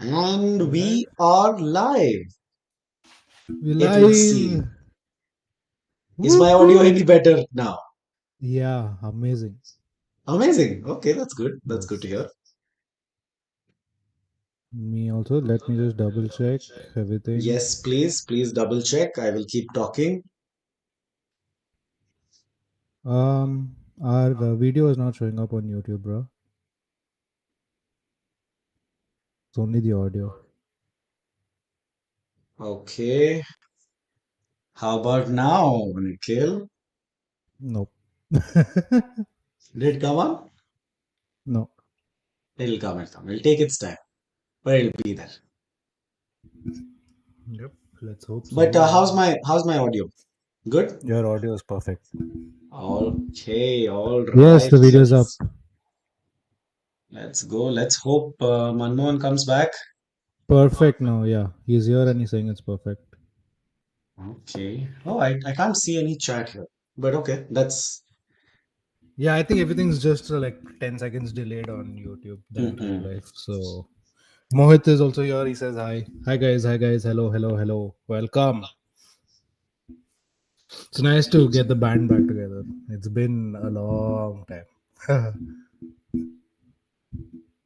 And Alright. we are live. We It would seem. live. Is my audio Woohoo! any better now? Yeah, amazing. Amazing. Okay, that's good. That's good to Yes. hear. Me also. Let me just double check everything. Yes, please double check. I will keep talking. Our video is not showing up on YouTube, bro. It's only the audio. Okay. How about now, Nikhil? Nope. Did it come on? No. It'll come, it'll come. It'll take its time, but it'll be there. Yep. Let's hope But so. how's my audio? Good? Your audio is perfect. Okay, all Yes, right. the video is up. Let's go. Let's hope Manmohan comes back. Perfect now. Yeah, he's here and he's saying it's perfect. Okay. Oh, I can't see any chat here. But okay, that's Yeah, I think everything's just like 10 seconds delayed on YouTube than real mm-mm. life. So Mohit is also here. He says hi. Hi guys. Hi guys. Hello. Hello. Hello. Welcome. It's nice to get the band back together. It's been a long time.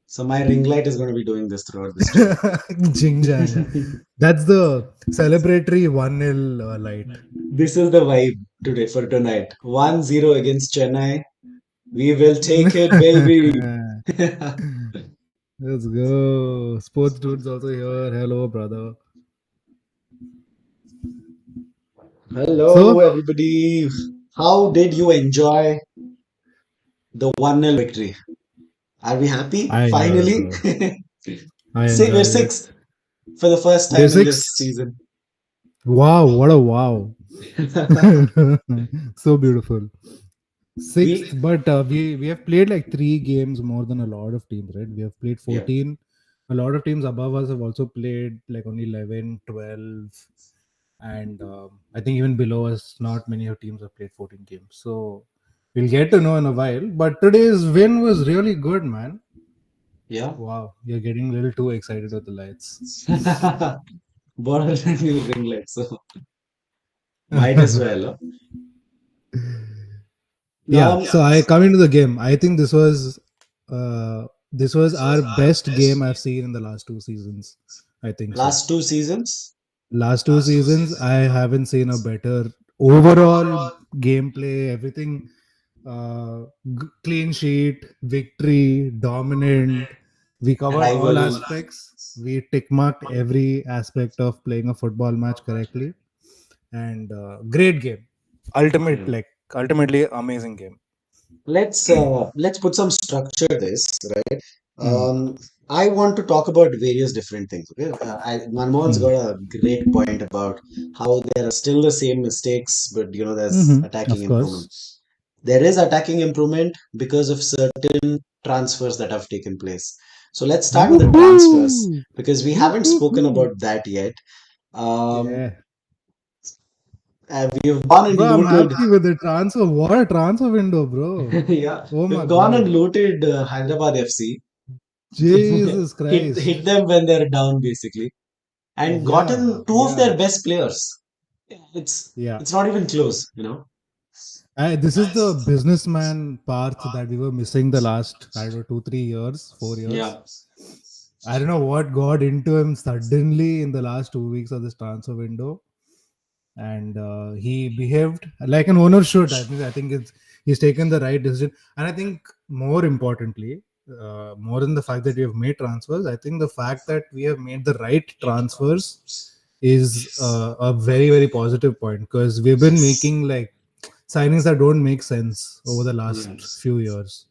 So my ring light is going to be doing this throughout the stream. Jing jang. That's the celebratory 1-0 light. This is the vibe today for tonight. 1-0 against Chennai. We will take it, baby. Let's go. Sports dude's also here. Hello, brother. Hello, So, everybody. How did you enjoy the 1-0 victory? Are we happy? I enjoyed it, Finally? bro. I See, we're enjoyed it. sixth for the first We're time in this six. season. Wow, what a wow. So beautiful. Sixth, we, but we have played like 3 games more than a lot of teams, right? We have played yeah. 14. A lot of teams above us have also played like only 11, 12, and I think even below us, not many of teams have played 14 games. So we'll get to know in a while. But today's win was really good, man. Yeah. Wow, you're getting a little too excited with the lights. Borderline ringlet, so might as well. Huh? Yeah, Um, so I coming to the game. I think this was our best game I've seen in the last 2 seasons. I think so. last 2 seasons. Last 2 seasons, I haven't seen a better overall gameplay. Everything, clean sheet, victory, dominant. We covered all Rival. aspects. We tick marked every aspect of playing a football match correctly, and great game. Hmm. Ultimately amazing game. Let's put some structure this, right? Mm, I want to talk about various different things. Okay, Manmohan's got mm. a great point about how there are still the same mistakes, but there's attacking Of improvement. course. There is attacking improvement because of certain transfers that have taken place. So let's start with the transfers Woohoo! because we haven't spoken Woohoo! about that yet. Um, Yeah. we've gone and Bro, I'm looted. happy with the transfer. What a transfer window, bro. Yeah, Oh my we've gone and god. looted Hyderabad FC. Jesus hit Christ. them when they're down basically, and Yeah, gotten two of yeah, their best players. It's yeah. it's not even close. This is the businessman part that we were missing the last, I don't know, 2, 3 years, 4 years. Yeah, I don't know what got into him suddenly in the last 2 weeks of this transfer window. And he behaved like an owner should. I think he's taken the right decision, and I think more importantly, more than the fact that we have made transfers, I think the fact that we have made the right transfers is a very very positive point, because we've been making like signings that don't make sense over the last yes, few years.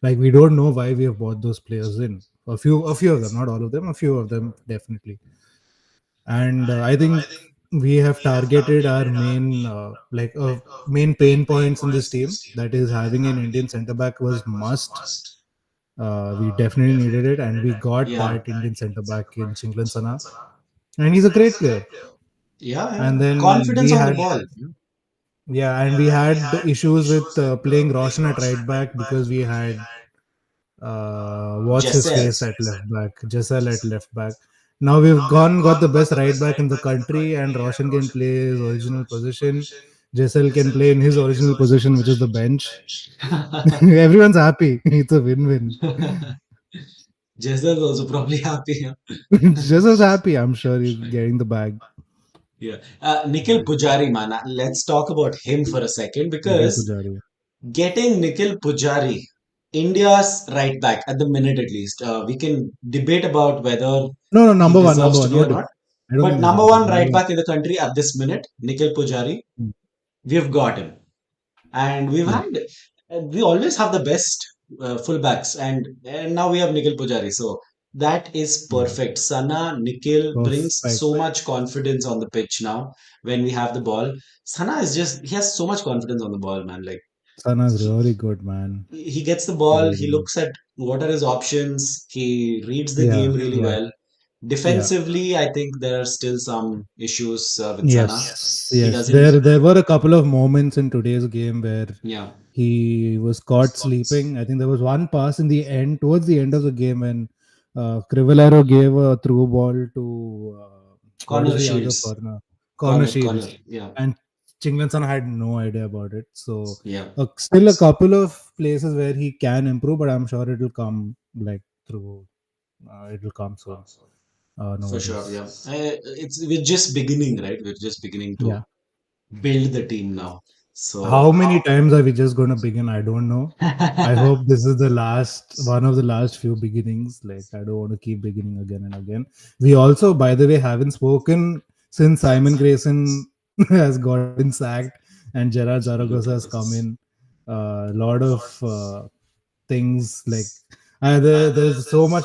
Like we don't know why we have bought those players in. A few of them, not all of them, a few of them definitely. And I think we have targeted our main pain points in this team. That is, having an Indian center back was must. We definitely needed it, and we got yeah, that Indian center back in Chinglan Sana, and he's a great player. yeah, And yeah. then Confidence we on the had, ball. yeah, and we had issues with playing Roshan at right back, because we had what's his Jessel. face at left back, Jessel at left back. Now we've got the best right back in the country, and Roshan can play his original position. Jessel can play in his original position, which is the bench. Everyone's happy. It's a win-win. Jessel's also probably happy. Huh? Jessel's happy. I'm sure he's getting the bag. Yeah. Nikhil Pujari, man. Let's talk about him for a second Nikhil because Pujari. getting Nikhil Pujari, India's right back at the minute at least, we can debate about whether No, no, he number deserves to one. be No, or not. I don't But think there's a number debate. one Number right one. back in the country at this minute, Nikhil Pujari, Mm, we've got him. And yeah, we always have the best fullbacks, and now we have Nikhil Pujari. So that is yeah, perfect. Sana, Nikhil brings perfect. so much confidence on the pitch now when we have the ball. Sana is just, he has so much confidence on the ball, man. Like, Sana's really good, man. he gets the ball, he Really good. looks at what are his options, he reads the Yeah, game really yeah, well. yeah. Defensively, I think there are still some issues with Sana. Yes, He yes. doesn't, There were a couple of moments in today's game where yeah, he was caught sleeping. I think there was one pass in the end, towards the end of the game, when Crivellaro gave a through ball to what is corner the other shields, corner corner, shields, yeah, and Chinglanson had no idea about it. So yeah. still a couple of places where he can improve, but I'm sure it'll come like through. It'll come soon. No For sure, worries. yeah. We're just beginning, right? We're just beginning to Yeah. build the team now. So How many times are we just going to begin? I don't know. I hope this is the last one of the last few beginnings. Like, I don't want to keep beginning again and again. We also, by the way, haven't spoken since Simon Grayson has gotten sacked and Gerard Zaragoza has come in. A lot of things like there's so much,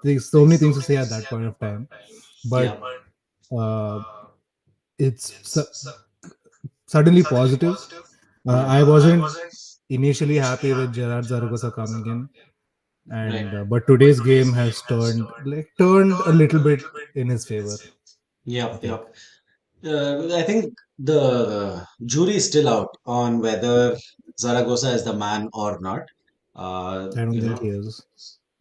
there's so many things to say at that point of time. But yeah, uh, it's suddenly positive. I wasn't initially happy with Gerard Zaragoza coming in, right. and but today's game has turned a little bit in his favor. I Yep, think. yep. I think the jury is still out on whether Zaragoza is the man or not. I don't You think he know, is.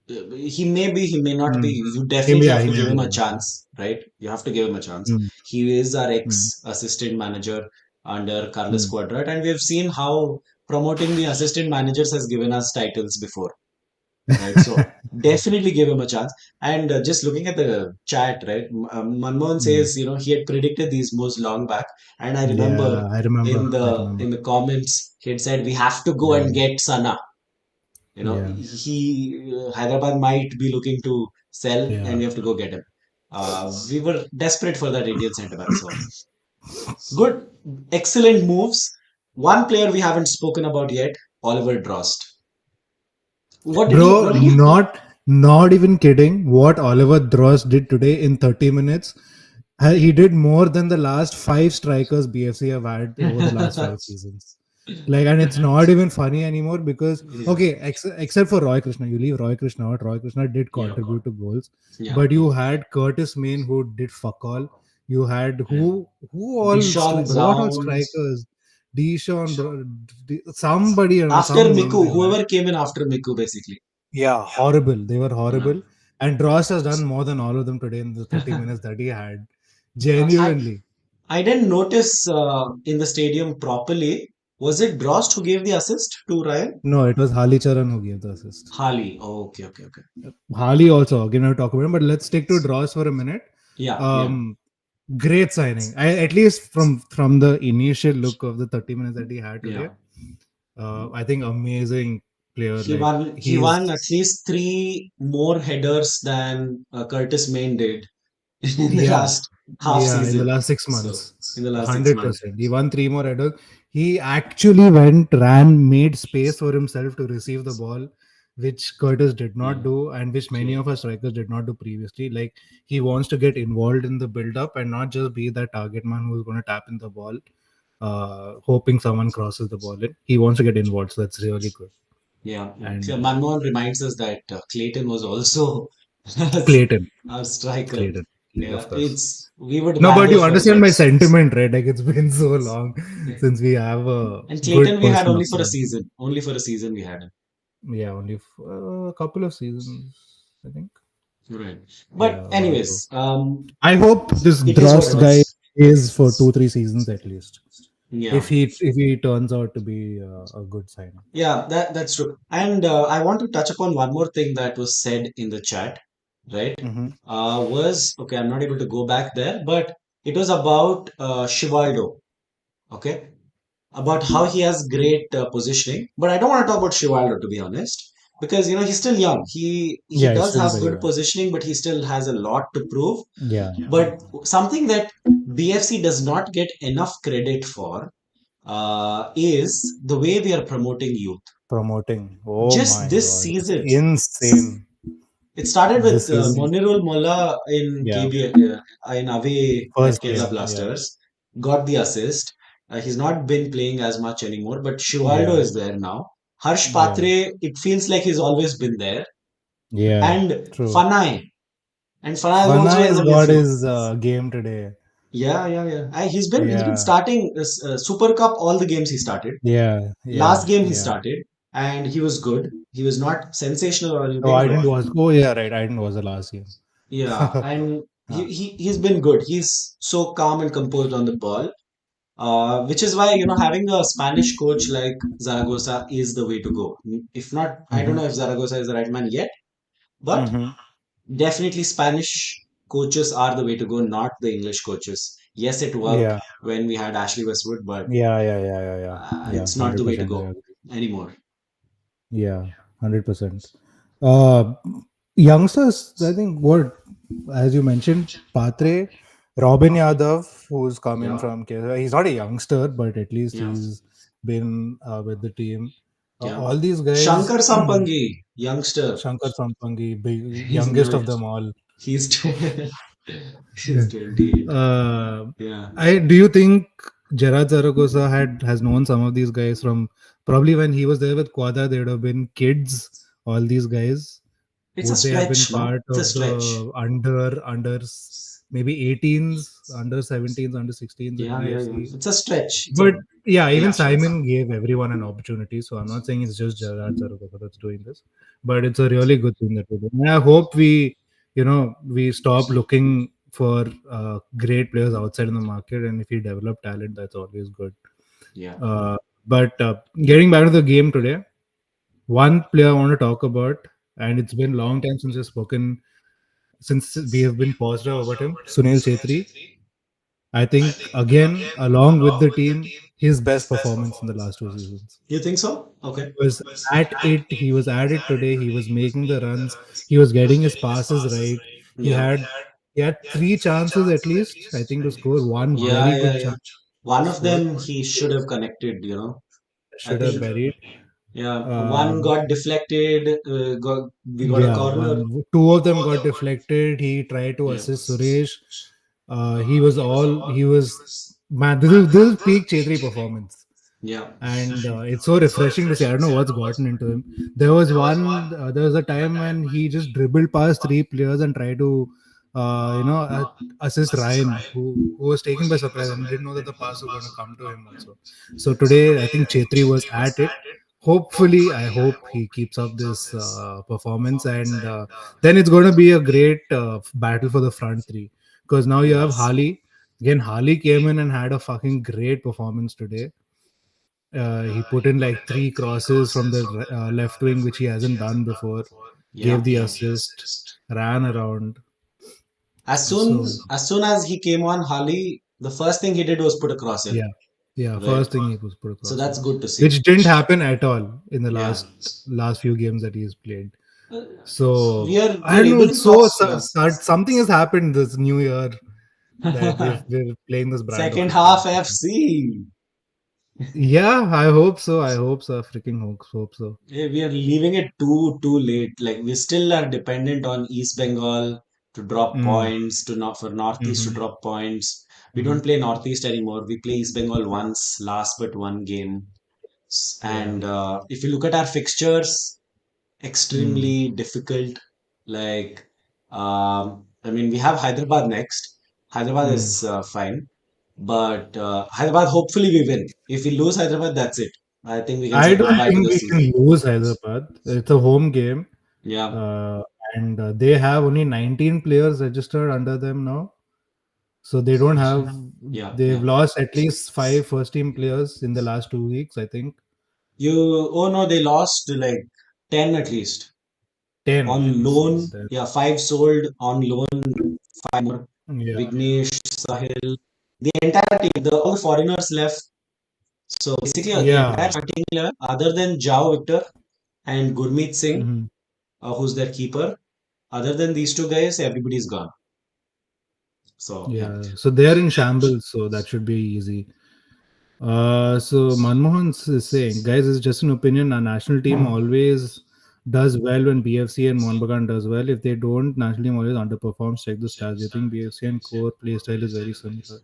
he may be, he may not be. Mm. You definitely Yeah, have he to may give be. him He a may not be. chance, right? You have to give him a chance. Mm. He is our Mm. ex-assistant manager under Carlos Mm. Quadrat, and we've seen how promoting the assistant managers has given us titles before, right? So definitely give him a chance. And just looking at the chat, right? Manmohan Mm. says, he had predicted these moves long back, and I remember Yeah, I remember. in I the remember. in the comments he had said we have to go and Yeah, get Sana. yeah, Hyderabad might be looking to sell, and yeah. we have to go get him. We were desperate for that Indian centre back. So good, excellent moves. One player we haven't spoken about yet, Oliver Drost. What did you? Bro, What did you? not even kidding. What Oliver Dross did today in 30 minutes, he did more than the last five strikers BFC have had over the last 5 seasons. Like, and it's not even funny anymore because Yeah, okay, except for Roy Krishna, you leave Roy Krishna out. Roy Krishna did yeah, contribute to goals, yeah. but you had Curtis Main who did fuck all. You had who all Deshaun what all Brown. strikers? Deshaun, somebody, After some names Miku, you had. whoever came in after Miku, basically. Yeah, horrible. They were Yeah. horrible. And Dross has done more than all of them today in the 30 minutes that he had. Uh, I Genuinely. I didn't notice in the stadium properly. Was it Drost who gave the assist to Ryan? No, it was Hali Charan who gave the assist. Hali. Oh, okay, okay, okay. Hali also, again, I'll talk about him, but let's stick to Dross for a minute. Yeah, yeah, Um, Great signing. At least from the initial look of the 30 minutes that he had yeah. today. I think amazing player. He Like won. He he's won at least three more headers than Curtis Main did in the Yeah, last half yeah, in the season. last six So months, in the last 6 months. 100%. He won three more headers. He actually ran, made space for himself to receive the ball, which Curtis did Yeah, not do, and which many yeah, of our strikers did not do previously. Like he wants to get involved in the build-up and not just be that target man who's going to tap in the ball, hoping someone crosses the ball in. He wants to get involved, so that's really good. yeah. Yeah. So And Manmohan reminds us that Clayton was also Clayton, our striker. Clayton, Yeah, of course. we would No, but rather you understand forget. my sentiment, right? Like it's been so long since we have a And good Clayton we had person only for a outside. season. Only for a season we had him. Yeah, only a couple of seasons, I think. Right. But Yeah, one or two. anyways, I hope this it is what Dross it guy is. is for 2 3 seasons at least. Yeah. If he turns out to be a good signing. Yeah, that's true. And I want to touch upon one more thing that was said in the chat, right? Mm-hmm. Was okay, I'm not able to go back there, but it was about Shivaldo, okay? About how he has great positioning. But I don't want to talk about Shivaldo, to be honest, because he's still young. He Yeah, he's does still have very good young. positioning, but he still has a lot to prove. Yeah, But something that BFC does not get enough credit for is the way we are promoting youth. promoting. Oh Just my this god, it's season, insane. it started with This season, Monirul Molla in yeah, in away at first Kerala game, yeah, Blasters, got the assist. He's not been playing as much anymore, but Shivaldo yeah, is there now. Harsh yeah, Patre, it feels like he's always been there. yeah. And True. Fanai. And Fanai is also Fana in has the got midfield. his game today. Yeah, yeah, yeah. He's been Yeah, starting Super Cup all the games he started. yeah, Last yeah, game he yeah. started and he was good. He was not sensational or Oh, anything, I but didn't watch. Oh, yeah, right. I didn't watch the last game. yeah, and Huh. he's been good. He's so calm and composed on the ball, which is why having a Spanish coach like Zaragoza is the way to go. If not, I don't Mm-hmm. know if Zaragoza is the right man yet, but Mm-hmm. definitely Spanish coaches are the way to go, not the English coaches. Yes, it worked Yeah, when we had Ashley Westwood, but yeah, yeah, yeah, yeah, yeah. Yeah, it's not the way to 100% I go agree. anymore. Yeah, 100%. Uh, youngsters, I think what, as you mentioned, Patre, Robin Yadav, who's come in Yeah, from Kerala, he's not a youngster, but at least yeah, he's been with the team. yeah. All these guys, Shankar Sampangi, youngster. Shankar Sampangi, big, He's youngest not. of them all. He's he's 28. uh, Yeah. I do you think Gerard Zaragoza has known some of these guys from probably when he was there with Quada? They would have been kids. All these guys, It's a would they have been stretch, no? part It's a of stretch. the maybe 18s, under 17s, under 16s at Yeah, yeah, yeah. BFC? It's a stretch. It's But a yeah, even yeah. Simon gave everyone an opportunity. So I'm not saying it's just Gerard Zaragoza that's doing this, but it's a really good thing that we're doing. And I hope we stop looking for great players outside in the market, and if we develop talent, that's always good. Yeah. Uh, but getting back to the game today, one player I want to talk about, and it's been a long time since we've spoken, since we have been positive about him, Sunil Chetri. I think again, along with the team, his best performance in the last 2 seasons. You think so? Okay. He was at it. He was at it today. He was making the runs. He was getting his passes right. He Yeah. had he had 3 chances at least, I think, to score. One Yeah, very yeah, good yeah. chance One of scored. them he should have connected. I Should have think, buried. yeah, one Um, got deflected. We got a Yeah, corner. two of them got deflected. He tried to Yeah. assist Suresh. He was man. This is peak Chetri performance, Yeah. and it's so refreshing to see. I don't know what's gotten into him. There was a time when he just dribbled past 3 players and tried to, assist Ryan, who was taken by surprise and didn't know that the pass was going to come to him also. So today, I think Chetri was at it. Hopefully, I hope he keeps up this performance, and then it's going to be a great battle for the front three, because now you have Hali. Again, Hali came in and had a fucking great performance today. He put in like 3 crosses from the left wing, which he hasn't done before. Yeah. Gave the assist, ran around. So As soon as he came on, Hali, the first thing he did was put a cross in. yeah, yeah. Right. First thing he was put So across, that's yeah, good to see. which didn't happen at all in the Yeah. last few games that he's played. Uh, we So are we I are don't know. able to It's talk. so Yeah. something has happened this new year that we're playing this brand of Second football. half FC. Yeah, I hope so. I hope so. Freaking hope so. Yeah, we are leaving it too late. Like we still are dependent on East Bengal to drop Mm. points, to not for Northeast to Hmm. drop points. We Hmm. don't play Northeast anymore. We play East Bengal once, last but one game. Yeah. And if you look at our fixtures, Mm. extremely difficult. Like, I mean, we have Hyderabad next. Hyderabad Mm. is fine, but Hyderabad, hopefully we win. If we lose Hyderabad, that's it. I think we can I say don't goodbye to think the we season. can lose Hyderabad. It's a home game, Yeah, uh, and they have only 19 players registered under them now. So they don't have. yeah, They've yeah. lost at least five first team players in the last 2 weeks. I think Oh no, they lost like 10 at least ten. on So loan. Yeah, five sold on loan, five more. yeah, Vignesh, Sahil, the entire team, all the foreigners left. So basically, the yeah. entire starting 11, other than Jao Victor and Gurmeet Singh, Mhm. who's their keeper, other than these two guys, everybody's gone. So yeah, Yeah, so they're in shambles, so that should be easy. So Manmohan is saying, guys, it's just an opinion. Our national team always does well when BFC and Mohun Bagan does well. If they don't, national team always underperforms. Check the stats. Do you think BFC and core play style is very similar?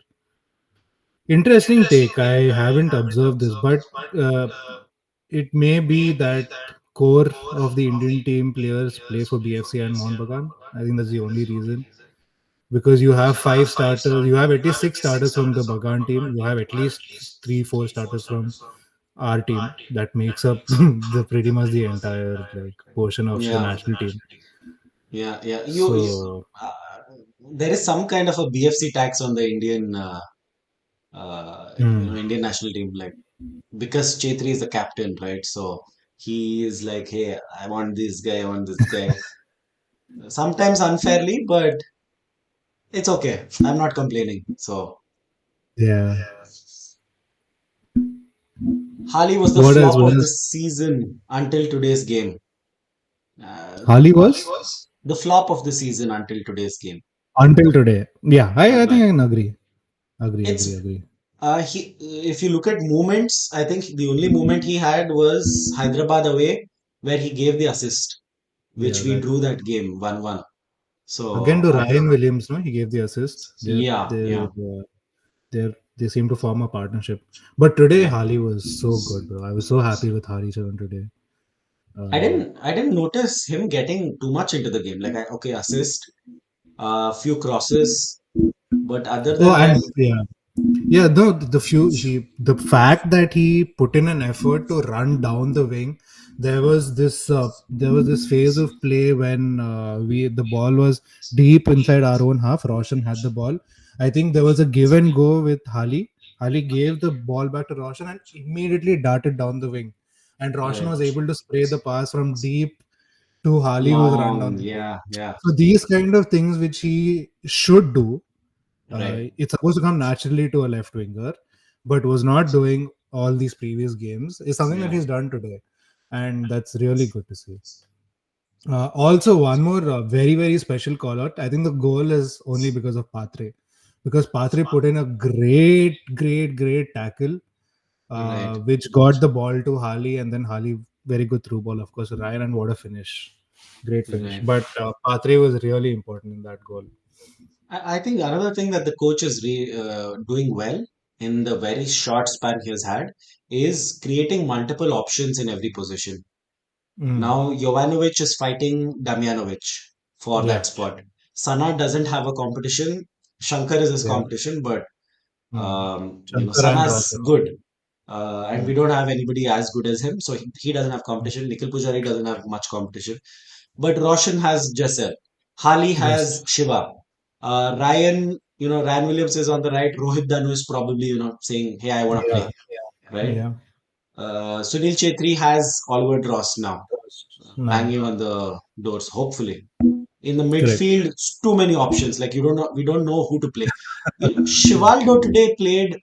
Interesting take. I haven't observed this, but uh, it may be that core of the Indian team players play for BFC and Mohun Bagan. I think that's the only reason, because you have five starters, you have at least six starters from the Bagan team, you have at least three, four starters from our team. That makes up the pretty much the entire like portion of the yeah, national team. yeah. So Uh, there is some kind of a BFC tax on the Indian, hmm, Indian national team, like because Chetri is the captain, right? So he is like, hey, I want this guy, I want this guy. Sometimes unfairly, but it's okay. I'm not complaining. So yeah. Hali was the What else flop of the was season until today's game. Uh, Hali was the flop of the season until today's game. until today? Yeah, I think But I can agree, it's agree. he. If you look at moments, I think the only moment he had was Hyderabad away, where he gave the assist, which Yeah, we right. drew that game 1-1. Again So to Ryan Williams, no, he gave the assist. yeah, yeah, They seem to form a partnership. But today yeah. Hali was so good, bro. I was so happy with Hali Chavan today. Uh, I didn't notice him getting too much into the game. Like, okay, assist, few crosses, but other oh, than that, and yeah, yeah. No, the fact that he put in an effort to run down the wing. There was this phase of play when the ball was deep inside our own half. Roshan had the ball. I think there was a give and go with Hali. Hali gave the ball back to Roshan and immediately darted down the wing. And Roshan was right, able to spray the pass from deep to Hali, who's run down long, the wing. yeah, yeah, So these kind of things which he should do, right, it's supposed to come naturally to a left winger, but was not doing all these previous games, is something that yeah. he's done today, and that's really good to see. Also, one more very special call out. I think the goal is only because of Patre, because Patre put in a great tackle, Right, which got the ball to Hali, and then Hali very good through ball, of course, Ryan, and what a finish, great finish. right. But Patre was really important in that goal. I think another thing that the coach is doing well in the very short span he has had is creating multiple options in every position. Mm, Now Jovanovic is fighting Damjanovic for yeah, that spot. Sana doesn't have a competition. Shankar is his yeah. competition, but Mm. Shankar and Sana's Rocket. good. And we Mm. don't have anybody as good as him, so he doesn't have competition. Nikhil Pujari doesn't have much competition. But Roshan has Jasser. Hali has Yes. Shiva. Ryan, Ryan Williams is on the right. Rohit Danu is probably, saying, hey, I want to Yeah. play, right? Yeah. Sunil Chetri has Oliver Dross now, Mm. banging on the doors, hopefully. In the Correct. midfield, it's too many options. Like, we don't know who to play. Shivaldo today played,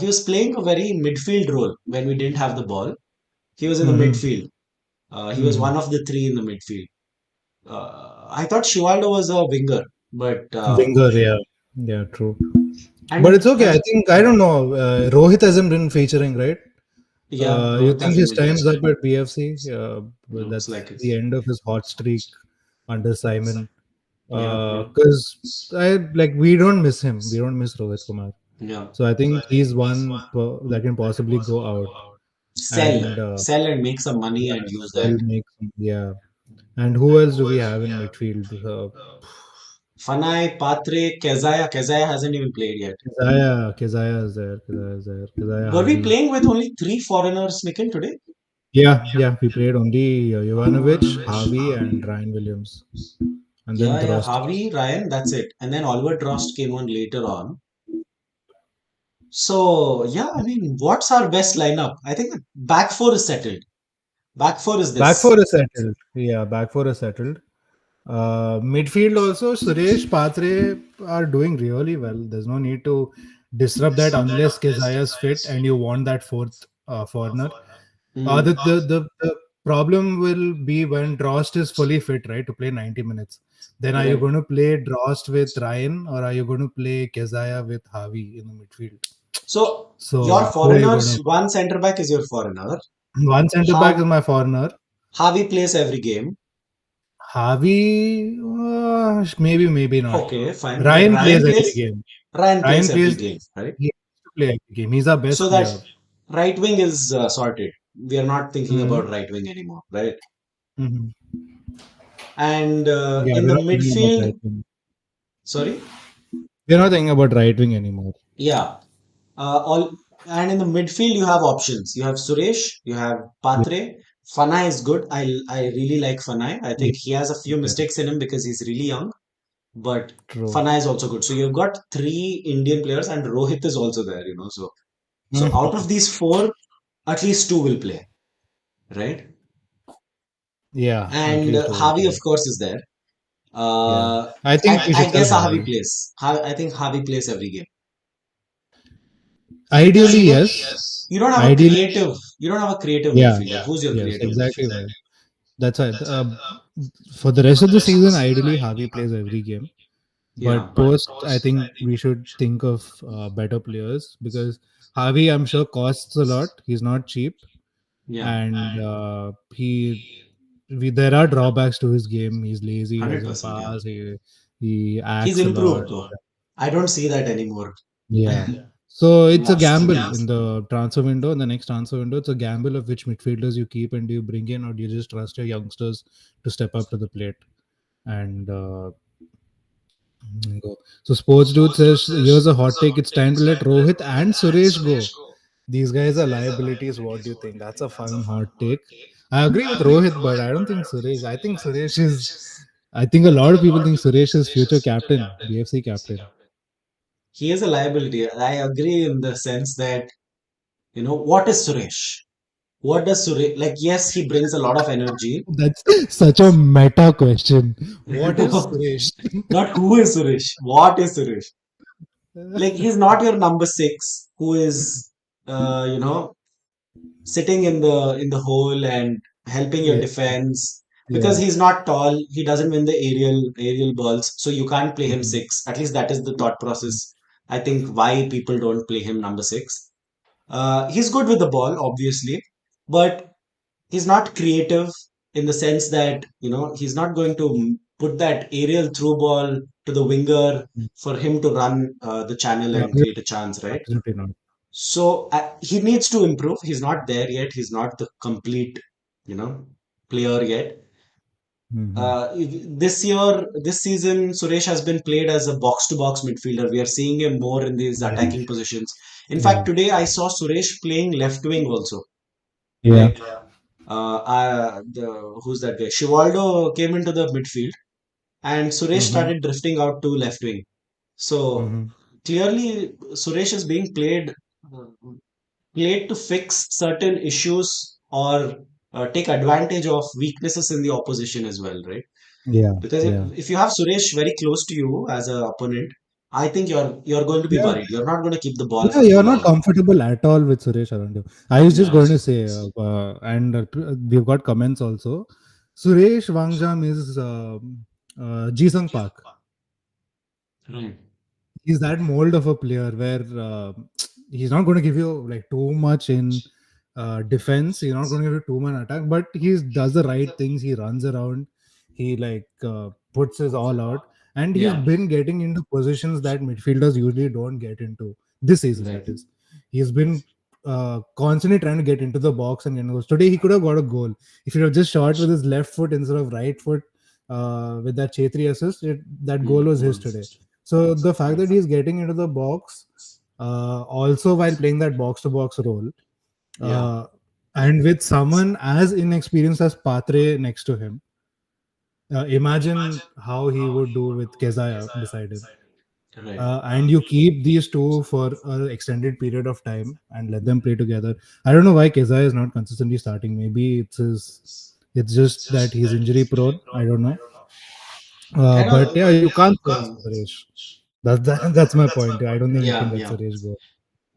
he was playing a very midfield role when we didn't have the ball. He was in the Mm-hmm. midfield. He was one Mm-hmm. of the three in the midfield. I thought Shivaldo was a winger, but Winger, yeah. Yeah, true. But it's and okay. I think, I don't know. Rohit hasn't been featuring, right? yeah, You Rohit think hasn't his been time's up featuring. at BFC? But Looks that's like it. the end of his hot streak under Simon. Yeah, yeah, Because we don't miss him. We don't miss Rohit Kumar. yeah. So I think he's one that can possibly go out. And Sell and make some money yeah, and use that. Sell makes, yeah. And who else do we have in midfield? Fanai, Patre, Kezaya. Kezaya hasn't even played yet. Keziah is there. Keziah is there. Keziah Were we Harvey. playing with only three foreigners, Nikhil, today? Yeah. We played only Jovanovic, Harvey, and Ryan Williams, and then Yeah, yeah. Drost. Harvey, Ryan, that's it. And then Oliver Drost came on later on. Yep. So, yeah, I mean, what's our best lineup? I think the back four is settled. Back four is Back four this. is settled. Yeah, back four is settled. Midfield also, Suresh, Patre are doing really well. There's no need to disrupt that unless Keziah's fit and you want that fourth foreigner. The problem will be when Drost is fully fit, right, to play 90 minutes. Then are you Right. going to play Drost with Ryan or are you going to play Keziah with Harvey in the midfield? So, your So who are you going foreigners, to? one centre back is your foreigner. One centre back is Har- my foreigner. Harvey plays every game. Harvey, maybe not. Okay, fine. But Ryan Ryan plays every plays. game. Ryan Ryan plays every plays. game, right? He has to play every game. He's our So best that player. right wing is sorted. We are not thinking Hmm. about right wing anymore, right? Hmm. And Yeah, in we're the not thinking about midfield, right wing. sorry, We're not thinking about right wing anymore. yeah, all and in the midfield you have options. You have Suresh, you have Yeah, Patre. Fanai is good. I really like Fanai. I yeah, think he has a few yeah. mistakes in him because he's really young, but True. Fanai is also good. So you've got three Indian players and Rohit is also there. So out Mhm. of these four, at least two will play, right? Yeah, at And least two will Harvey, of play. course, is there. Yeah, Uh, I think we I should sell guess Harvey Harvey. plays. I think Harvey plays every game because Ideally, yes. you don't have a Ideally, creative. You don't have a creative yeah. midfielder. Who's your Yes, creative exactly midfielder? right. That's right. For the rest of the season, ideally Harvey plays every game. Yeah, But post, I think we should think of better players because Harvey, I'm sure, costs a lot. He's not cheap, yeah, and there are drawbacks to his game. He's lazy. He doesn't 100%. Yeah, pass. He he's acts a lot. improved though. I don't see that anymore. Yeah. So it's a Last 2 years. gamble in the transfer window. In the next transfer window, it's a gamble of which midfielders you keep and do you bring in, or do you just trust your youngsters to step up to the plate and go. So Sports Dude says, here's a hot take. It's time to let Rohit and Suresh go. These guys are liabilities. What do you think? That's a fun hot take. I agree with Rohit, but I don't think Suresh. I think Suresh is. I think a lot of people think Suresh is future captain, BFC captain. He is a liability. I agree in the sense that what is Suresh? What does Suresh like? Yes, he brings a lot of energy. That's such a meta question. What is Suresh? Not who is Suresh. What is Suresh? Like he's not your number six who is sitting in the hole and helping your Yeah, defense because yeah. he's not tall. He doesn't win the aerial balls, so you can't play him Mhm. six. At least that is the thought process. I think why people don't play him number six. He's good with the ball, obviously, but he's not creative in the sense that he's not going to put that aerial through ball to the winger for him to run the channel and Absolutely, create a chance, right? absolutely not. So he needs to improve. He's not there yet. He's not the complete, you know, player yet. Hmm. This season, Suresh has been played as a box-to-box midfielder. We are seeing him more in these Yeah, attacking positions. In yeah, fact, today I saw Suresh playing left wing also. yeah. Like, who's that guy? Shivaldo came into the midfield, and Suresh Hmm. started drifting out to left wing. So Hmm. clearly, Suresh is being played to fix certain issues or take advantage of weaknesses in the opposition as well, right? Yeah, Because yeah. if you have Suresh very close to you as an opponent, I think you're going to be Yeah, worried. You're not going to keep the ball yeah, for too you're not long. comfortable at all with Suresh around you. I was just Yeah, going to say, we've got comments also. Suresh Wangjam is Jisung Park. right. He's that mold of a player where he's not going to give you like too much in defense. He's not going to give you too much attack, but he does the right things. He runs around. He puts his all out, and he's Yeah, been getting into positions that midfielders usually don't get into this season. right. That is, he's been constantly trying to get into the box and get goals. Today he could have got a goal if he would have just shot with his left foot instead of right foot. with that Chetri assist, that goal Mm, was his mm. today. So the fact that he's getting into the box, also while playing that box to box role, Yeah, uh, and with someone as inexperienced as Patre next to him, imagine how he would do with Kezaya beside him. right. And you keep these two for an extended period of time and let them play together. I don't know why Kezaya is not consistently starting. Maybe it's just that he's injury prone. I don't know. I But know. yeah, you can't sell Um, Suresh. That's my point. I don't think you can yeah, let yeah. Suresh go.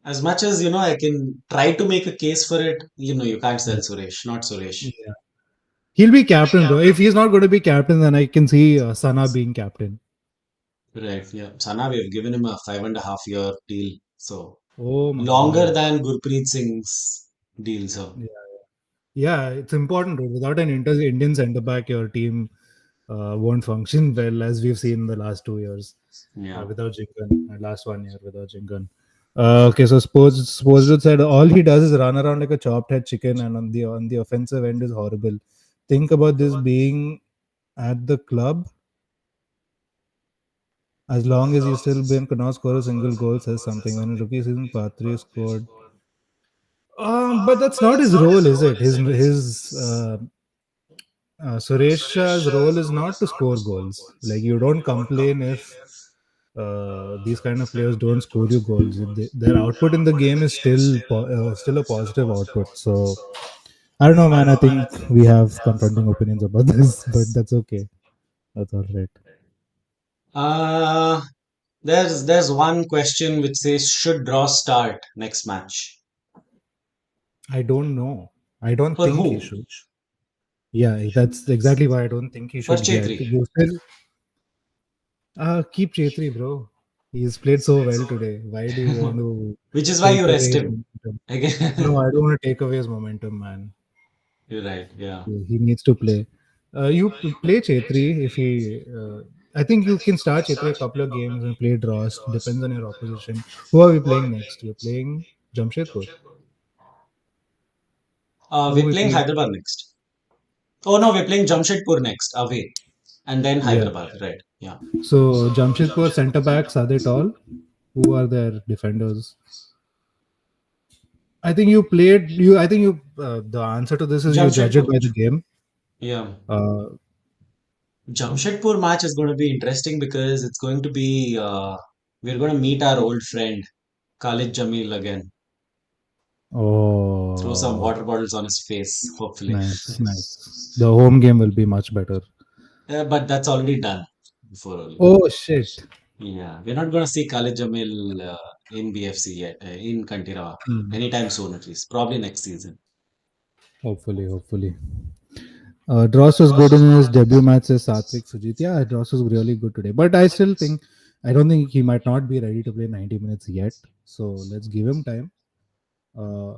As much as I can try to make a case for it. You can't sell Yeah. Suresh, not Suresh. Yeah. He'll be captain, bro. If he's not going to be captain, then I can see Sana being captain. Right. Yeah. Sana, we have given him a 5.5 year deal, so Oh my longer god. than Gurpreet Singh's deal. So Yeah. Yeah, it's important, bro. Without an Indian centre back, your team won't function well, as we've seen in the last 2 years yeah. without Jinkan, last 1 year without Jinkan. Okay, so Sports said all he does is run around like a chopped head chicken, and on the offensive end is horrible. Think about this being at the club. As long as you still been cannot score a single goal says something. When in rookie season, Patre scored. But that's not his role, is it? His Suresha's role is not to score goals. Like you don't complain if these kind of players don't score you goals. Their output in the game is still a positive output. So I don't know, man. I think we have confronting opinions about this, but that's okay. That's all right. Uh there's one question which says, should draw start next match? I don't know. I don't For think he who? should. Yeah, that's exactly why I don't think he For should get. Chetri. You still keep Chetri, bro. He's played so well today. Why do you want to Which is why take you away rest his him. momentum? No, Again. I don't want to take away his momentum, man. You're right. Yeah. He needs to play. Play Chetri if he. I think you can start Chetri a couple of games and play draws. Depends on your opposition. Who are we playing next? We're playing Jamshedpur. Who are We're we playing playing? Hyderabad next. Oh no, we're playing Jamshedpur next, away. And then Yeah. Hyderabad, right. Yeah. So Jamshedpur centre backs, are they tall? Who are their defenders? I think you played. You. I think you. The answer to this is you judge it Jamshedpur. by the game. Yeah. Uh, Jamshedpur match is going to be interesting because it's going to be we're going to meet our old friend Khalid Jamil again. Throw some oh, water bottles on his face, hopefully. nice, nice. The home game will be much better. But that's already done before only. Oh shit. Yeah, we're not going to see Khalid Jamil in BFC yet, in Kantira Hmm. anytime soon at least. Probably next season. Hopefully, hopefully. Dross was good in his debut match as Satvik Sujit. Yeah, Dross was really good today. But I don't think he might not be ready to play 90 minutes yet. So let's give him time. Uh,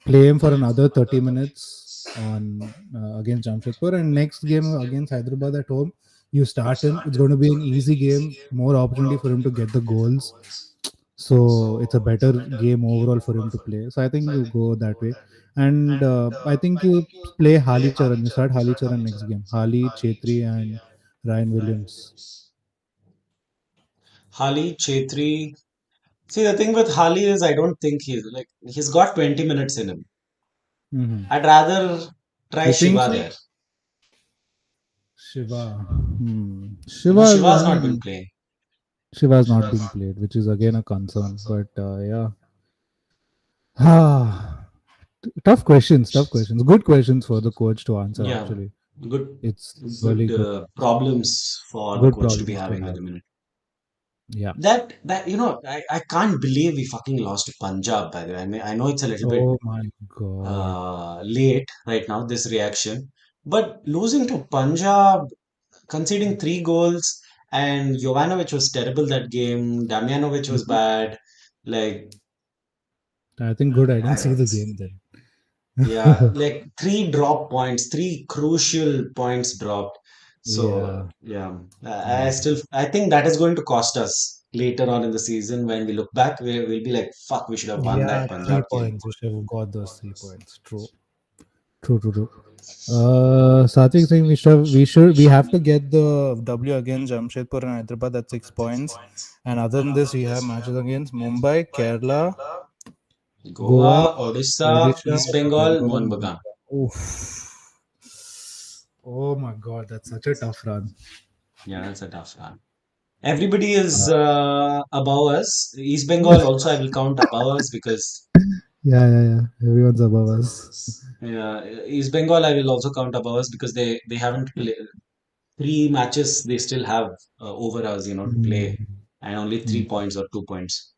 Play him for another 30 minutes on against Jamshedpur, and next game against Hyderabad at home, you start him. It's going to be an easy game, more opportunity for him to get the goals. So it's a better game overall for him to play. So I think you go that way, and I think you play Hali Charan. You start Hali Charan next game. Hali, Chetri, and Ryan Williams. Hali, Chetri. See, the thing with Hali is I don't think he's got 20 minutes in him. Hmm. I'd rather try You think Shiva so? there. Shiva. Shiva's not been playing. Shiva is not being played, which is again a concern. But yeah. Ah, tough questions, tough questions. Good questions for the coach to answer, Yeah, actually. good, It's good really good, problems for the good coach to be problems to having at have. the minute. Yeah. I can't believe we fucking lost to Punjab, by the way. I mean, I know it's a little bit Oh my God. late right now, this reaction, but losing to Punjab, conceding 3 goals, and Jovanovic was terrible that game. Damjanovic was Mhm. bad. Like, I think good. I didn't I, see the game then. yeah, like three drop points, three crucial points dropped. So Yeah. yeah, Yeah. I think that is going to cost us later on in the season when we look back. We'll be like, fuck, we should have won Yeah. that Punjab Three game. points. We should have got those 3 points. True. True. True. True. Satvik Singh, we have to get the W against Jamshedpur and Hyderabad. That's 6 points. And other than this, we have matches against Mumbai, Kerala, Goa, Goa, Odisha, Odisha, East Bengal, Bengal, Mohun and Bagan. Odisha. Oof. Oh my God, that's such a tough run. Yeah, that's a tough one. Everybody is above us. East Bengal also I will count above us because Yeah. Everyone's above us. East Bengal I will also count above us because they haven't played three matches. They still have over us, to Mm, play, and only mm, 3 points or 2 points.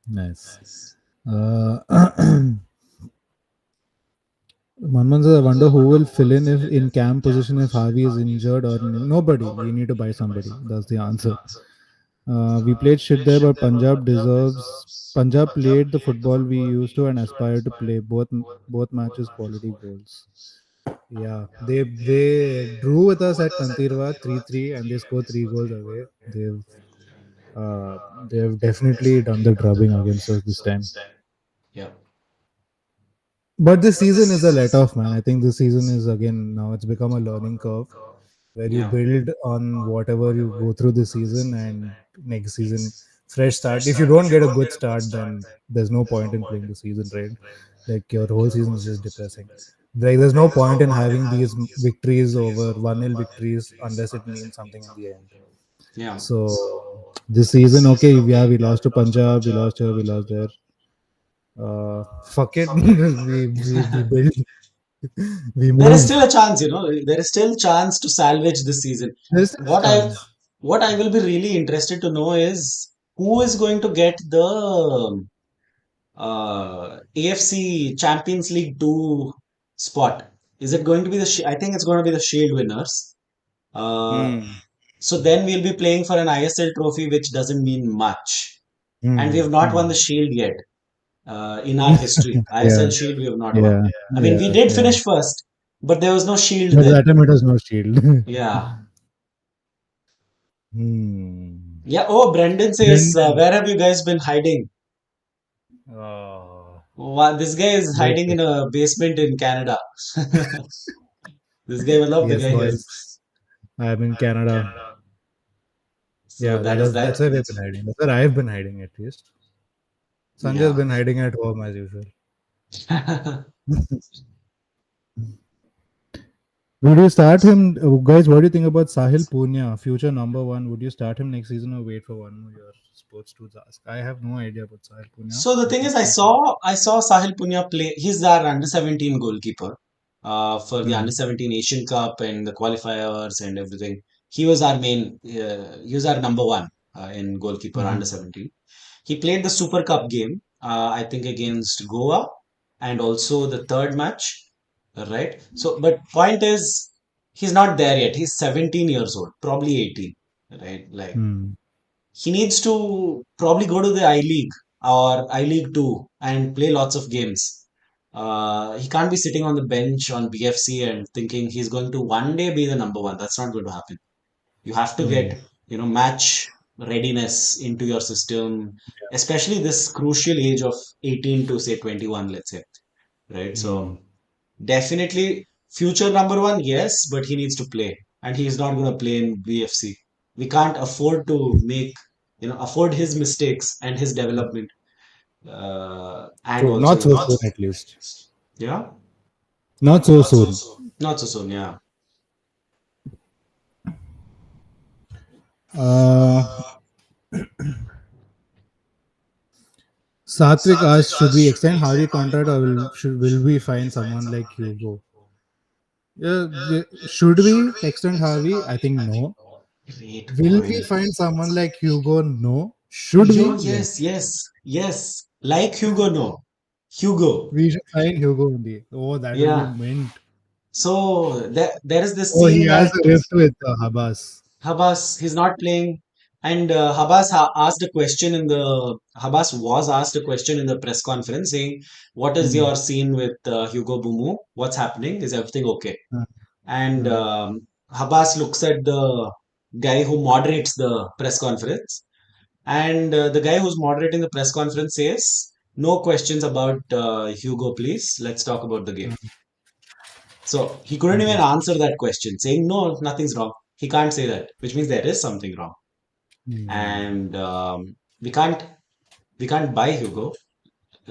nice. Uh, Manman says, I wonder who will fill in if in camp position if Harvey is injured or nobody. We need to buy somebody. That's the answer. We played shit there, but Punjab deserves. Punjab played the football we used to and aspire to play. Both matches quality goals. Yeah, they drew with us at Kantirwa 3-3, and they scored 3 goals away. They've definitely done the drubbing against us this time. Yeah, But this season is a let off, man. I think this season is again now it's become a learning curve where you yeah, build on whatever you go through this season and next season fresh start. If you don't get a good start, then there's no point in playing the season, right? Like your whole season is just depressing. Like there's no point in having these victories over 1-0 victories unless it means something in the end. yeah. So this season, okay, yeah, we lost to Punjab, we lost here, we lost there. Fuck it, we built, we There is moved. still a chance, there is still chance to salvage this season. There's a What I chance. what I will be really interested to know is who is going to get the AFC Champions League 2 spot. Is it going to be I think it's going to be the Shield winners. Uh, Hmm. so then we'll be playing for an ISL trophy, which doesn't mean much. And we Hmm. have not won Hmm. the Shield yet in our history. Yeah. ISL Shield we have not won. Yeah. I mean, we Yeah. did Yeah. finish first, but there was no Shield But then. that time it was no shield. Yeah. Hmm. Yeah. Oh, Brendan says, Then, where have you guys been hiding? oh, This guy is like, hiding in a basement in Canada. This guy, मतलब the yes, guy है. boys. I'm in Canada. So Yeah, that is that's that. where we've been hiding. That's where I've been hiding at least. Sanjay's Yeah. been hiding at home as usual. Would you start him, guys? What do you think about Sahil Punya, future number one? Would you start him next season or wait for one more year? Sports to ask. I have no idea about Sahil Punya. So the You thing is, should I speak. saw I saw Sahil Punya play. He's our under 17 goalkeeper for the Hmm. under 17 Asian Cup and the qualifiers and everything. He was our main. He was our number one in goalkeeper under Hmm. 17. He played the Super Cup game. I think against Goa and also the third match. Right. So, but point is, he's not there yet. He's 17 years old, probably 18. Right. Like Hmm. he needs to probably go to the I League or I League 2 and play lots of games. He can't be sitting on the bench on BFC and thinking he's going to one day be the number one. That's not going to happen. You have to Hmm. get, match readiness into your system, especially this crucial age of 18 to say 21, let's say. Right. Hmm. So definitely future number one, yes, but he needs to play, and he's not going to play in BFC. We can't afford to afford his mistakes and his development, and True. Not also so soon, at least. yeah, Not so soon. not so soon, yeah. Uh, Satvik asked, should we extend Harvey contract or will we find someone like Hugo? Yeah, should we extend Harvey? I think no. Great Will we point. find someone like Hugo? No. Should Yo, we? yes, Yes. yes, yes. Like Hugo, no. Hugo. We should find Hugo only. Oh, that will be Yeah. mint. So there is this Oh, he scene has that a rift with Habas. He's not playing. And asked a question in the Habas was asked a question in the press conference saying, "What is Hmm. your scene with Hugo Bumu? What's happening? Is everything okay?" Uh, And uh, Habas looks at the guy who moderates the press conference, and the guy who's moderating the press conference says, No questions about Hugo, please. Let's talk about the game. So he couldn't even Interesting. answer that question, saying no, nothing's wrong. He can't say that, which means there is something wrong, Hmm. and we can't we can't buy Hugo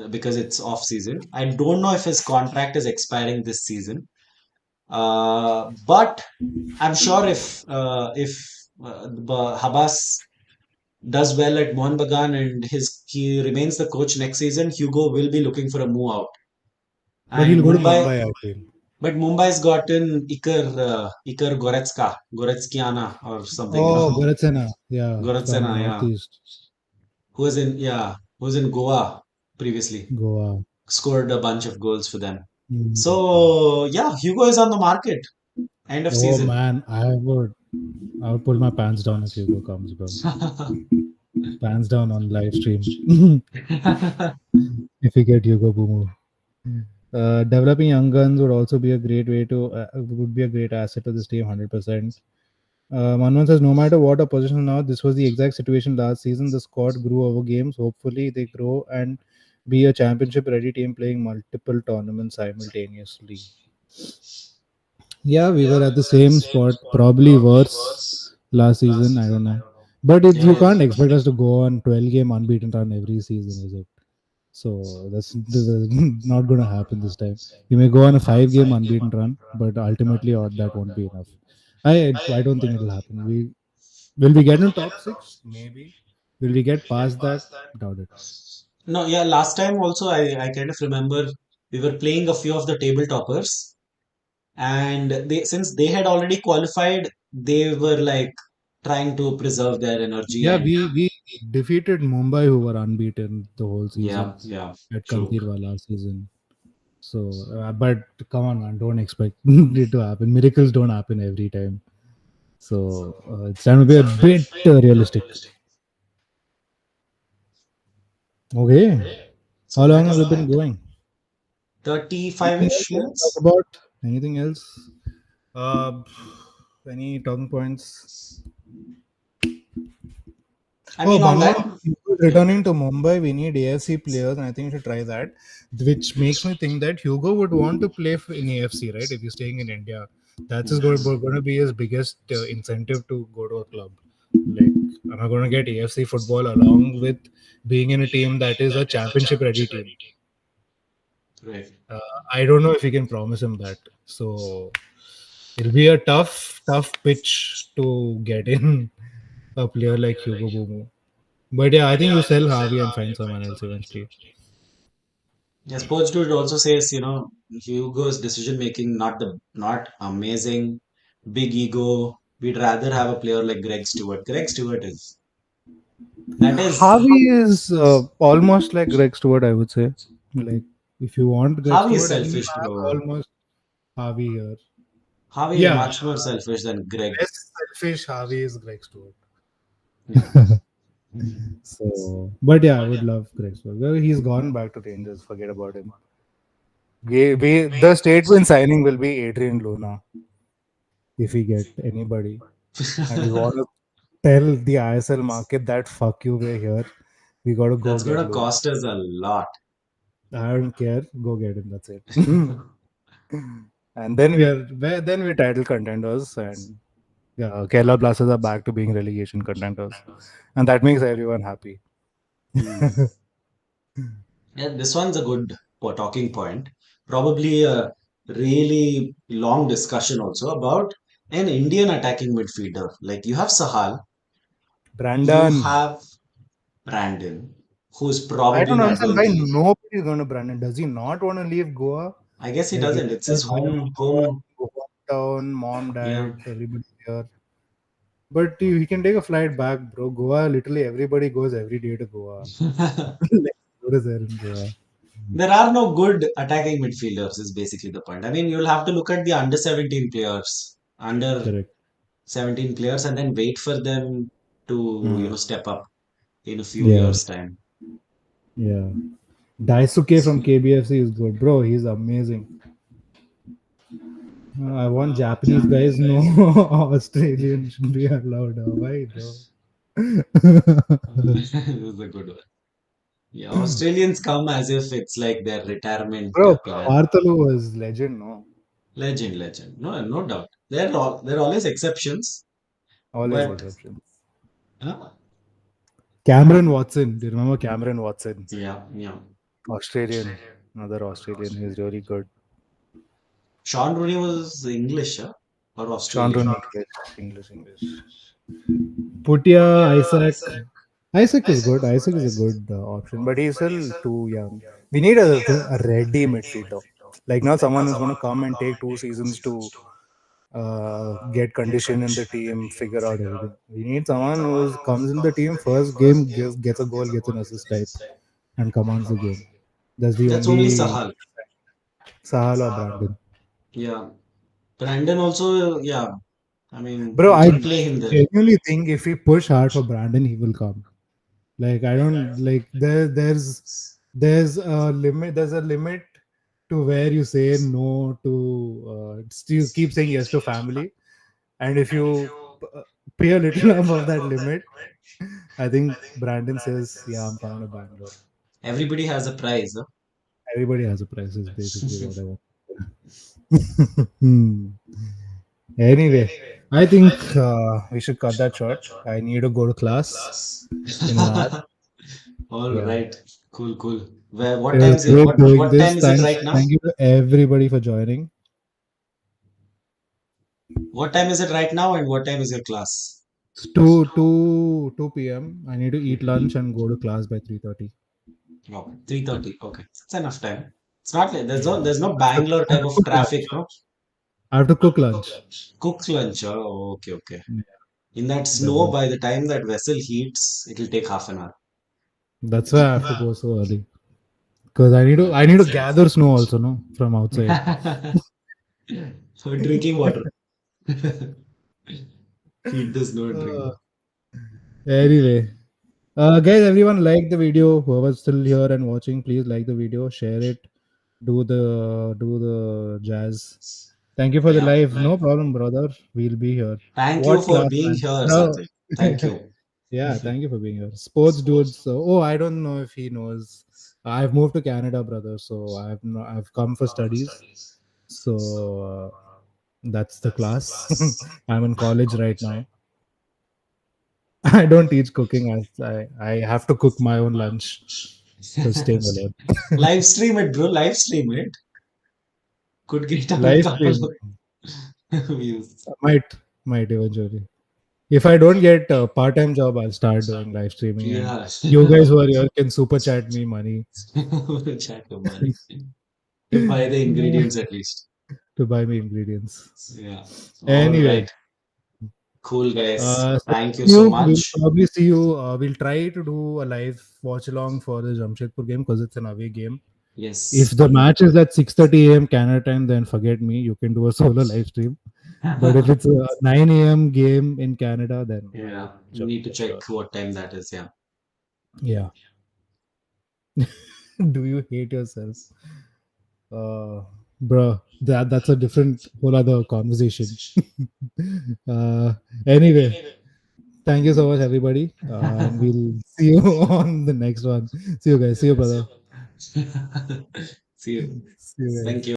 because it's off season. I don't know if his contract is expiring this season, but I'm sure if Habas does well at Mohun Bagan and his he remains the coach next season, Hugo will be looking for a move out. But he'll And go to Mumbai, Mumbai, I feel. but Mumbai's gotten Iker Goretskiana or something, Oh, Goratsena. Yeah, from Goretzena, yeah, Northeast who was in Goa previously, Goa. scored a bunch of goals for them. Hmm. So yeah, Hugo is on the market. End of Oh season. man, I would pull my pants down if Hugo comes, bro. Pants down on live stream. If we get Hugo Bumu. Developing young guns would also be a great way to would be a great asset to this team, 100%. Manman says, no matter what our position now, this was the exact situation last season. The squad grew over games. Hopefully, they grow and be a championship ready team playing multiple tournaments simultaneously. Yeah, we were at the same spot, probably worse last season. I don't know. But you Yeah. can't expect us to go on 12 game unbeaten run every season, is it? So that's not going to happen this time. You may go on a 5 game unbeaten run, but ultimately that won't be enough. I don't think it'll happen. Will we get in top six? Maybe. Will we get past that? Doubt it. No, yeah, last time also I kind of remember we were playing a few of the table toppers and they since they had already qualified, they were like trying to preserve their energy Yeah, and we defeated Mumbai, who were unbeaten the whole season yeah, yeah, at true. Kantirwa last season. So, but come on, man, don't expect it to happen. Miracles don't happen every time. So it's time to be a bit realistic. Okay, how So long that has is it been that. going? 35 Anything else ish you want to talk minutes. about? Anything else? Uh, any talking points? I Oh, mean, on one more that, thing. Hugo's yeah. returning to Mumbai. We need AFC players, and I think we should try that. Which makes me think that Hugo would want to play in AFC, right? If he's staying in India, that's going to be his biggest incentive to go to a club. Like, am I going to get AFC football along with being in a team that is a championship ready team? Right. Uh, I don't know if we can promise him that. So it'll be a tough pitch to get in a player like Hugo Bumu. But yeah, I think you sell Harvey and find someone else eventually. Yeah, Sports Dude also says, Hugo's decision making not amazing, big ego. We'd rather have a player like Greg Stewart. Greg Stewart is that is Harvey is almost like Greg Stewart, I would say. Like, if you want Greg Harvey is Stewart, I think you selfish, have bro. almost Harvey here. Harvey is Yeah, much more selfish than Greg. less selfish Harvey is Greg Stewart. Yeah. So, but yeah, I would love Greg Stewart. Well, he's gone back to Rangers. Forget about him. The statement signing will be Adrian Luna if we get anybody. And we want to tell the ISL market that fuck you, we're here. We got to go That's get gonna Luna. cost us a lot. I don't care. Go get him. That's it. And then we're title contenders, and yeah, Kerala Blasters are back to being relegation contenders, and that makes everyone happy. Hmm. Yeah, this one's a good talking point. Probably a really long discussion also about an Indian attacking midfielder. Like you have Sahal, you Brandon, have Brandon, who's I probably don't not understand going why to. nobody is going to Brandon. Does he not want to leave Goa? I guess he Like doesn't. It's his everyone, why am I Goa? home. Hometown, mom, Yeah. dad, everybody here. But he can take a flight back, bro. Goa, literally everybody goes every day to Goa. Like, what is there in Goa? There are no good attacking midfielders, is basically the point. I mean, you'll have to look at the under 17 players, under Correct. 17 players, and then wait for them to, Hmm. step up in a few Yeah, years' time. yeah. Daisuke from KBFC is good, bro. He's amazing. I want Japanese guys. No, Australian should be allowed. Why, bro? This is a good one. Yeah, Australians come as if it's like their retirement Bro, plan. Parthalu was legend, no? Legend, legend. No, no doubt. There are always exceptions, Always but exceptions. uh, Cameron Watson. Do you remember Cameron Watson? yeah, yeah. Australian. Another Australian. He's really good. Sean Rooney was English, or Sean Australian. Rooney, English. Putia, Isaac. Isaac is good. Isaac is a good option, but he's still too young. We need a ready midfielder. Like not someone who's going to come and take 2 seasons to get condition in the team, figure out everything. We need someone who comes in the team first game, gets a goal, gets an assist type, and commands the game. That's the That's only only Sahal. Sahal or Brandon. Yeah. Brandon also, yeah. I mean, Bro, you I can play him there. genuinely think if we push hard for Brandon, he will come. Like I don't like there's a limit. There's a limit to where you say no to. You keep saying yes to family, and if you uh, pay a little above that limit, I think Brandon says, "Yeah, I'm coming to Bangalore." Everybody has a prize. Everybody has a price. Is basically what I want. Hmm. Anyway, I think we should cut that short. I need to go to class in an hour. Huh? All Yeah. right. Cool, cool. Where? It What was time is it? great doing What this. time is it Thanks. right now? Thank you to everybody for joining. What time is it right now, and what time is your class? It's 2 p.m. I need to eat lunch and go to class by 3:30. Oh, 3:30. Okay, it's enough time. It's not like Yeah. there's no I Bangalore have type to of cook traffic, lunch. no? I have to cook lunch. Cook lunch. Oh, okay, okay. Yeah, In that that's snow, why. by the time that vessel heats, it'll take half an hour. That's why I have to go so early because I need to gather snow also, no, from outside. So drinking water. Heat the snow and drink Uh, water. anyway, guys, everyone like the video. Whoever's still here and watching, please like the video, share it, do the jazz. Thank you for the Yeah. live. No problem, brother. We'll be here. Thank you What for class, being man? here, No. Sanjay. Thank you. Yeah, thank you for being here. Sports dudes. So, oh, I don't know if he knows. I've moved to Canada, brother. So I've come for studies. So that's the class. I'm in college right now. I don't teach cooking. I have to cook my own lunch because staying alone. Live stream it, bro. Live stream it. Could get a Live couple stream. of views. Might eventually. If I don't get a part-time job, I'll start doing live streaming, and Yeah. you guys who are here can super chat me money Chat your money. To buy the ingredients at least. to buy me ingredients. Yeah. All Anyway, right. Cool, guys. so Thank you so you we'll much. probably see you. We'll try to do a live watch along for the Jamshedpur game because it's an away game. If Yes. the match is at 6:30 a.m. Canada time, then forget me. You can do a solo live stream. But if it's a 9 a.m. game in Canada, then I Yeah. would We jump need to for check sure. what time that is. Yeah. Yeah. Do you hate yourself? Bruh, that's a different whole other conversation. uh, anyway, thank you so much, everybody, and we'll see you on the next one. See you guys. See you, brother. See you. See you Thank guys. you.